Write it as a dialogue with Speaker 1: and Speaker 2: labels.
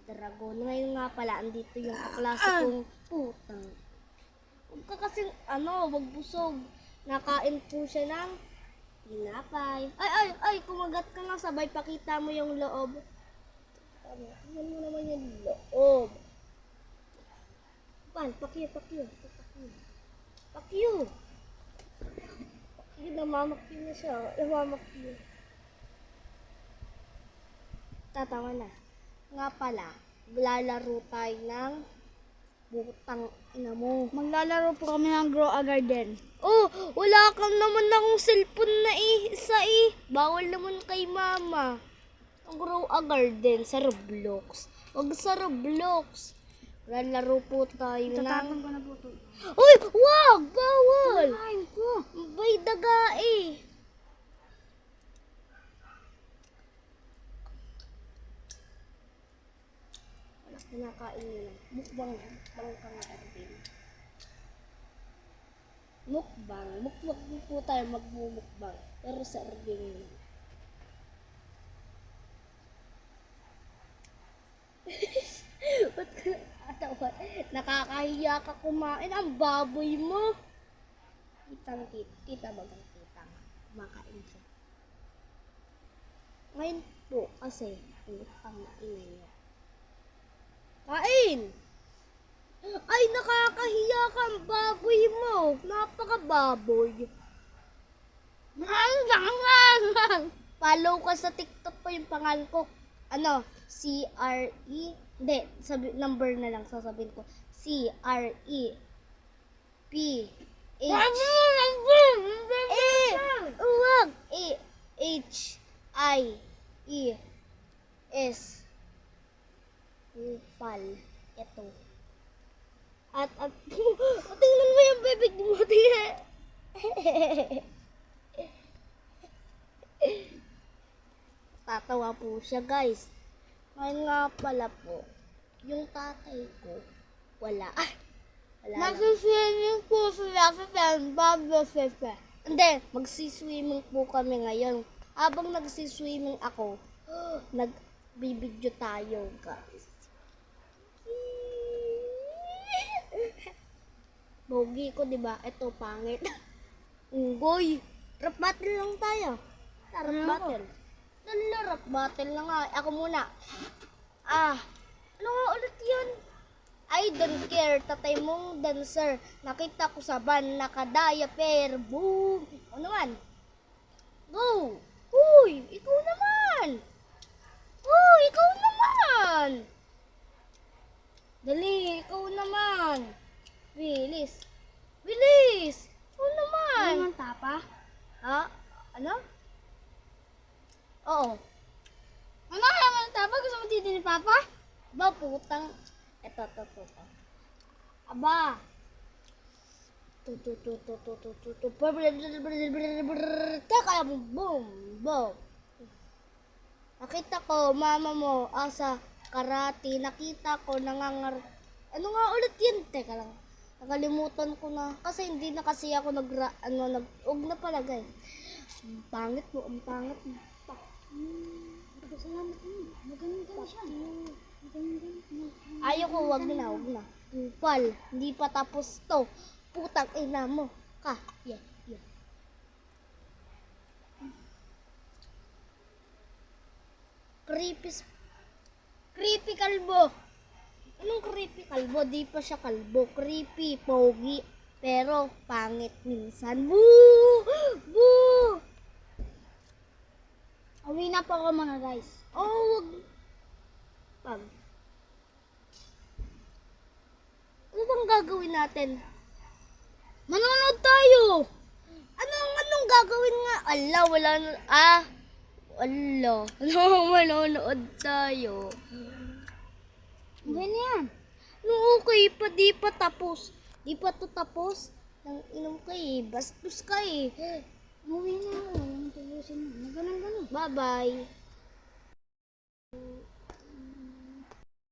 Speaker 1: dragon. Ngayon nga pala, andito yung kaklase kong putang. Huwag ka kasing, wag busog. Nakain po siya ng tinapay. Ay, kumagat ka nga, sabay pakita mo yung loob. Tingnan mo naman yung loob. Pakyo. Pakyo, namamakyo na siya. Namamakyo. Tatawa na. Nga pala, lalaro tayo ng butang ina mo.
Speaker 2: Maglalaro po kami ng Grow a Garden.
Speaker 1: Oh, wala kang naman akong cellphone na isa eh. Bawal naman kay mama. Ang Grow a Garden sa Roblox. Wag sa Roblox. Lalaro po tayo
Speaker 2: Tatapon
Speaker 1: ng...
Speaker 2: ko na po ito.
Speaker 1: Uy, wag! Bawal!
Speaker 2: Kain ko.
Speaker 1: Bay daga eh. Kinakain nyo lang. Mukbang ka nga Arvin. Mukbang po tayo magmumukbang. Pero sa Arvin lang. Ba't ka nakatawa? Nakakahiya ka kumain. Ang baboy mo. Kita bagang kitang. Kumakain siya. Ngayon po kasi ang maingay niya. Kain! Ay, nakakahiya ka ang baboy mo. Napaka-baboy. Follow ka sa TikTok ko yung pangalan ko. C-R-E. Hindi, number na lang sasabihin ko. C-R-E-P-H. Huwag! H-I-E-S. Pal. Ito. At, tingnan mo yung bibig mo. Tatawa po siya, guys. Ngayon nga pala po, yung tatay ko, wala. Wala lang.
Speaker 2: Magsiswimming po sila sa Sandbag Sepe.
Speaker 1: Hindi, magsiswimming po kami ngayon. Habang nagsiswimming ako, nagbibidyo tayo, guys. Bogi ko, diba? Ito, pangit. Unggoy. Rap battle lang tayo. Rap battle. Rap battle lang nga. Ako muna. Ano nga ulit yun? I don't care, tatay mong dancer. Nakita ko sa van, nakadaya-pair. Boom! Ano naman? Go! Uy! Ikaw naman! Uy! Ikaw naman! Dali! Ikaw naman! Bilis! Bilis! Ikaw naman!
Speaker 2: Ano ang tapa?
Speaker 1: Ha? Ano? Oo.
Speaker 2: Ano kaya ang tapa? Gusto mo titi ni Papa?
Speaker 1: Ba, putang. Ito. Aba. Teka, boom. Nakita ko, mama mo, sa karate. Nakita ko, nangangar... Ano nga ulit yun? Teka lang. Nakalimutan ko na. Kasi hindi na kasi ako huwag na pala, guys. Ang pangit mo.
Speaker 2: Salamat mo. Maganda siya.
Speaker 1: Ayoko, wag na. Upal, hindi pa tapos to. Putang ina mo. Yeah. Creepy kalbo. Anong creepy kalbo? Di pa siya kalbo. Creepy, pogi, pero pangit minsan. Boo!
Speaker 2: Uwi na po ako mga guys.
Speaker 1: Oh, wag. Ano bang gagawin natin?
Speaker 2: Manonood tayo!
Speaker 1: Anong gagawin nga? Wala na. Manonood tayo.
Speaker 2: Ganyan.
Speaker 1: Okay pa, di pa tapos. Di pa to tapos. Nang inom ka eh. Bastos ka eh.
Speaker 2: Uwi na ako. Tubusin mo. Ganun.
Speaker 1: Bye-bye.